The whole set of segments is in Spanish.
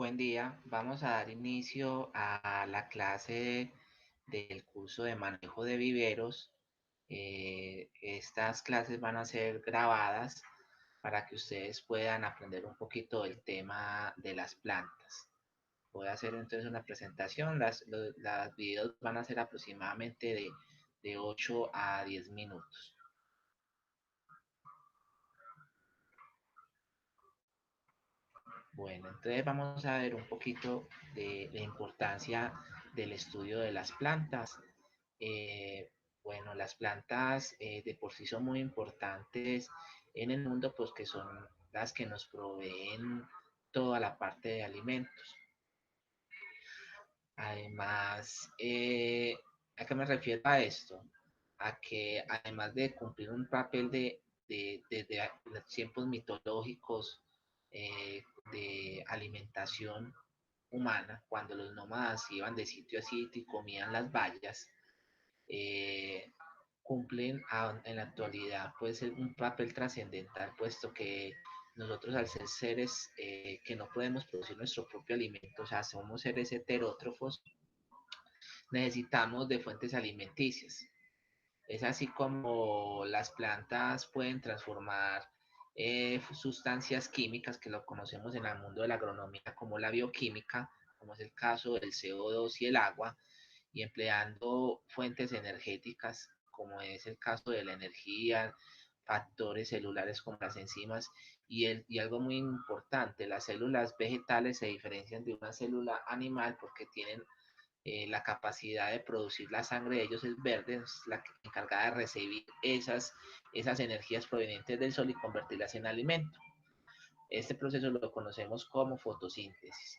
Buen día, vamos a dar inicio a la clase del curso de manejo de viveros. Estas clases van a ser grabadas para que ustedes puedan aprender un poquito del tema de las plantas. Voy a hacer entonces una presentación. Las videos van a ser aproximadamente de 8 a 10 minutos. Bueno, entonces vamos a ver un poquito de la importancia del estudio de las plantas. Eh, bueno, las plantas de por sí son muy importantes en el mundo, pues que son las que nos proveen toda la parte de alimentos. Además, ¿a qué me refiero a esto? A que además de cumplir un papel de los tiempos mitológicos de alimentación humana, cuando los nómadas iban de sitio a sitio y comían las bayas, eh, cumplen en la actualidad pues un papel trascendental, puesto que nosotros al ser seres que no podemos producir nuestro propio alimento, o sea, somos seres heterótrofos, necesitamos de fuentes alimenticias. Es así como las plantas pueden transformar sustancias químicas que lo conocemos en el mundo de la agronomía como la bioquímica, como es el caso del CO2 y el agua, y empleando fuentes energéticas, como es el caso de la energía, factores celulares como las enzimas, y algo muy importante, las células vegetales se diferencian de una célula animal porque tienen la capacidad de producir la sangre de ellos es verde, es la encargada de recibir esas energías provenientes del sol y convertirlas en alimento. Este proceso lo conocemos como fotosíntesis.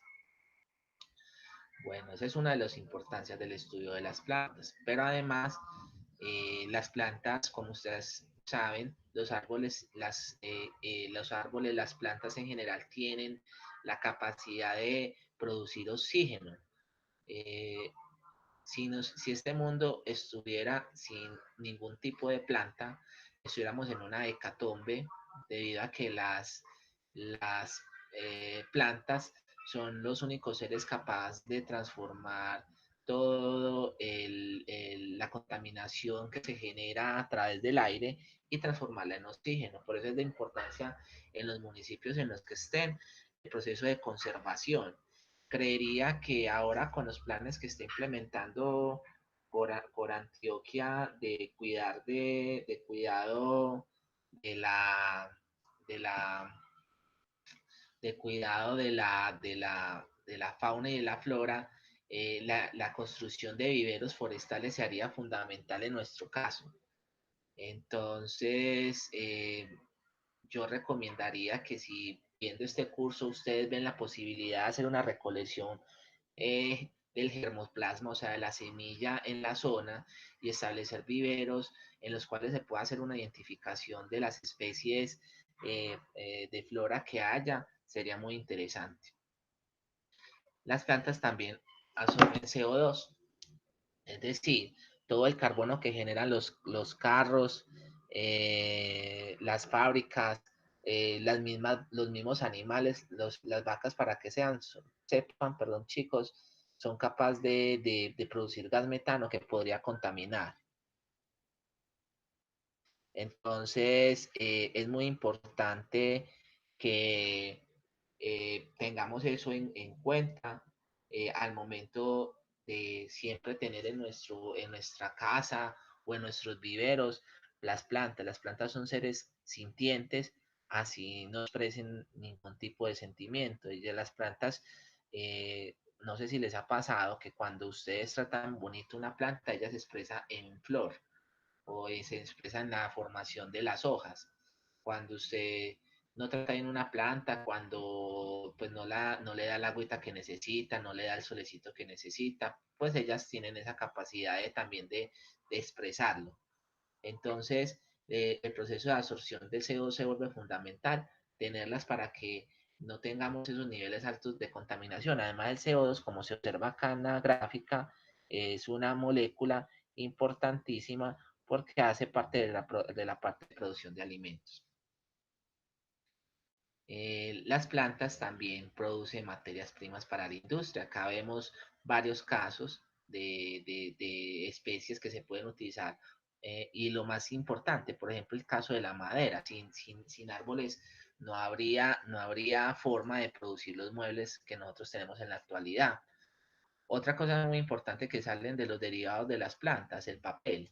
Bueno, esa es una de las importancias del estudio de las plantas, pero además las plantas, como ustedes saben, los árboles, las plantas en general tienen la capacidad de producir oxígeno. Eh, si este mundo estuviera sin ningún tipo de planta, estuviéramos en una hecatombe debido a que las plantas son los únicos seres capaces de transformar todo la contaminación que se genera a través del aire y transformarla en oxígeno. Por eso es de importancia en los municipios en los que estén el proceso de conservación. Creería que ahora con los planes que está implementando por Antioquia de cuidar de cuidado de de la de cuidado de la fauna y de la flora, la construcción de viveros forestales se haría fundamental en nuestro caso. Entonces, yo recomendaría que si viendo este curso ustedes ven la posibilidad de hacer una recolección del germoplasma, o sea, de la semilla en la zona y establecer viveros en los cuales se pueda hacer una identificación de las especies de flora que haya, sería muy interesante. Las plantas también absorben CO2, es decir, todo el carbono que generan los carros, las fábricas, los mismos animales, las vacas para que sepan, perdón chicos, son capaces de producir gas metano que podría contaminar. Entonces, es muy importante que tengamos eso en cuenta al momento de siempre tener en nuestra casa o en nuestros viveros las plantas. Las plantas son seres sintientes, así no expresen ningún tipo de sentimiento. Y de las plantas, no sé si les ha pasado que cuando ustedes tratan bonito una planta, ella se expresa en flor o se expresa en la formación de las hojas. Cuando usted no trata bien una planta, cuando pues no le da la agüita que necesita, no le da el solecito que necesita, pues ellas tienen esa capacidad también de expresarlo. Entonces, el proceso de absorción del CO2 se vuelve fundamental, tenerlas para que no tengamos esos niveles altos de contaminación. Además, el CO2, como se observa acá en la gráfica, es una molécula importantísima porque hace parte de la parte de producción de alimentos. Las plantas también producen materias primas para la industria. Acá vemos varios casos de especies que se pueden utilizar. Y lo más importante, por ejemplo, el caso de la madera. Sin árboles no habría forma de producir los muebles que nosotros tenemos en la actualidad. Otra cosa muy importante que salen de los derivados de las plantas, el papel.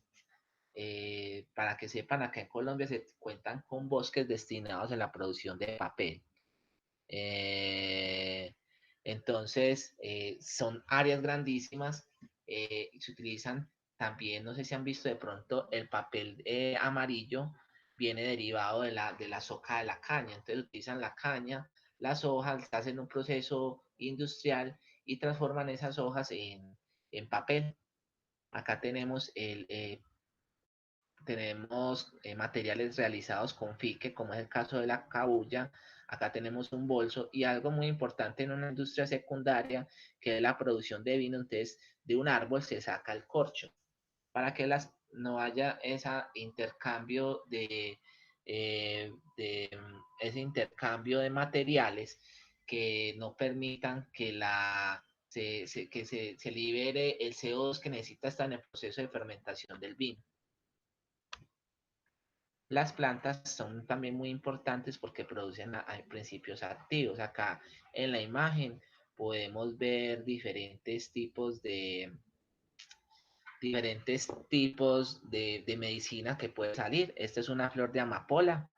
Para que sepan, acá en Colombia se cuentan con bosques destinados a la producción de papel. Eh, entonces, son áreas grandísimas. Se utilizan también, no sé si han visto de pronto, el papel amarillo viene derivado de la hoja de la caña. Entonces, utilizan la caña, las hojas, hacen un proceso industrial y transforman esas hojas en papel. Acá tenemos materiales realizados con fique, como es el caso de la cabuya. Acá tenemos un bolso y algo muy importante en una industria secundaria, que es la producción de vino. Entonces, de un árbol se saca el corcho para que no haya ese intercambio de materiales que no permitan que se libere el CO2 que necesita estar en el proceso de fermentación del vino. Las plantas son también muy importantes porque producen principios activos. Acá en la imagen podemos ver diferentes tipos de medicina que puede salir. Esta es una flor de amapola.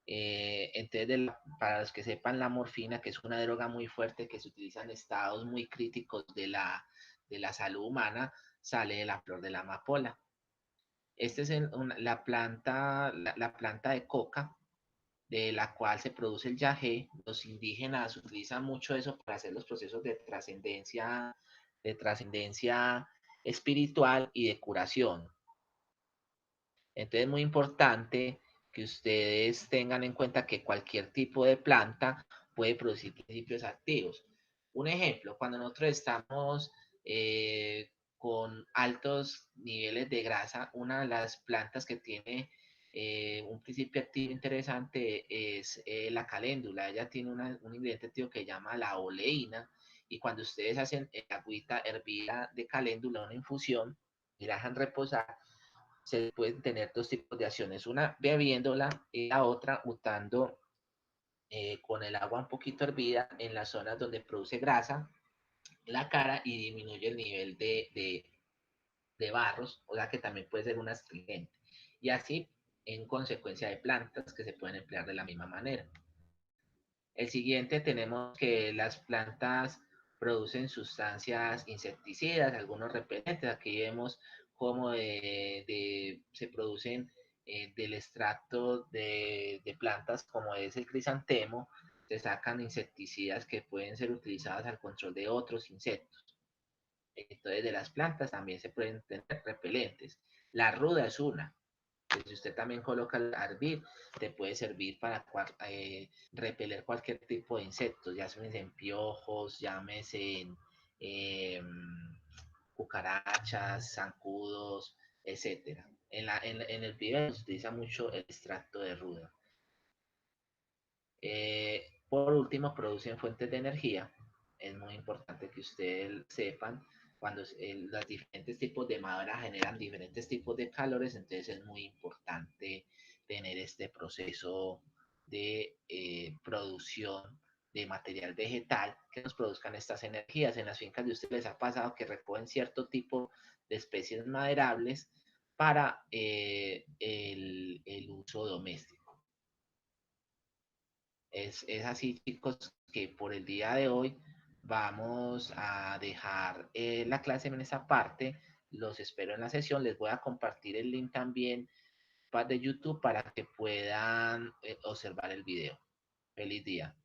Entonces, para los que sepan, la morfina, que es una droga muy fuerte que se utiliza en estados muy críticos de la salud humana, sale de la flor de la amapola. Esta es la planta de coca, de la cual se produce el yagé. Los indígenas utilizan mucho eso para hacer los procesos de trascendencia espiritual y de curación. Entonces es muy importante que ustedes tengan en cuenta que cualquier tipo de planta puede producir principios activos. Un ejemplo, cuando nosotros estamos con altos niveles de grasa, una de las plantas que tiene un principio activo interesante es la caléndula. Ella tiene un ingrediente activo que se llama la oleína, y cuando ustedes hacen agüita hervida de caléndula, una infusión, y la dejan reposar, se pueden tener dos tipos de acciones: una bebiéndola y la otra untando con el agua un poquito hervida en las zonas donde produce grasa la cara, y disminuye el nivel de barros, o sea que también puede ser un astringente. Y así, en consecuencia, de plantas que se pueden emplear de la misma manera. El siguiente, tenemos que las plantas producen sustancias insecticidas, algunos repelentes. Aquí vemos cómo se producen del extracto de plantas como es el crisantemo. Se sacan insecticidas que pueden ser utilizadas al control de otros insectos. Entonces, de las plantas también se pueden tener repelentes. La ruda es una. Si usted también coloca el hervir, te puede servir para repeler cualquier tipo de insectos, ya sean piojos, llámese eh, cucarachas, zancudos, etcétera. En el video se utiliza mucho el extracto de ruda. Por último, producen fuentes de energía. Es muy importante que ustedes sepan, cuando los diferentes tipos de madera generan diferentes tipos de calores. Entonces es muy importante tener este proceso de producción de material vegetal que nos produzcan estas energías. En las fincas de ustedes les ha pasado que recogen cierto tipo de especies maderables para el uso doméstico. Es así, chicos, que por el día de hoy vamos a dejar la clase en esa parte. Los espero en la sesión. Les voy a compartir el link también de YouTube para que puedan observar el video. Feliz día.